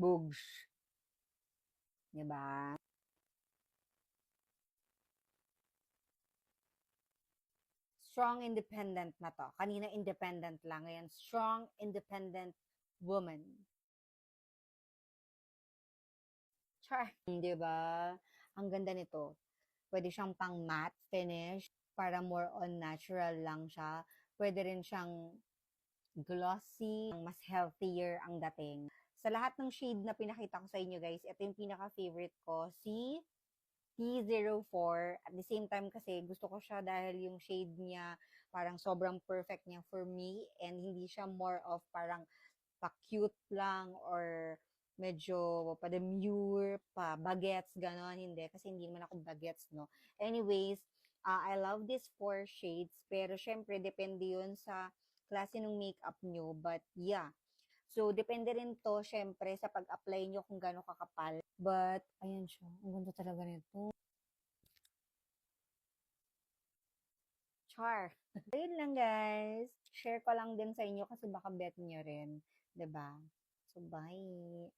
Bugs. Diba? Strong independent na to. Kanina independent lang. Ngayon, strong independent woman. Char. Diba? Ang ganda nito. Pwede siyang pang matte finish para more on natural lang siya. Pwede rin siyang glossy, mas healthier ang dating. Sa lahat ng shade na pinakita ko sa inyo guys, ito yung pinaka-favorite ko, si T04. At the same time kasi gusto ko siya dahil yung shade niya parang sobrang perfect niya for me and hindi siya more of parang pa-cute lang or medyo pa-demure, pa-bagets, ganon. Hindi, kasi hindi naman ako bagets, no? Anyways, I love these 4 shades, pero syempre, depende yun sa klase ng makeup nyo. But yeah, so depende rin to, syempre, sa pag-apply nyo kung gano'ng kakapal. But, ayan siya. Ang ganda talaga nito. Char. Ayun lang, guys. Share ko lang din sa inyo kasi baka bet nyo rin. 'Di ba? So, bye.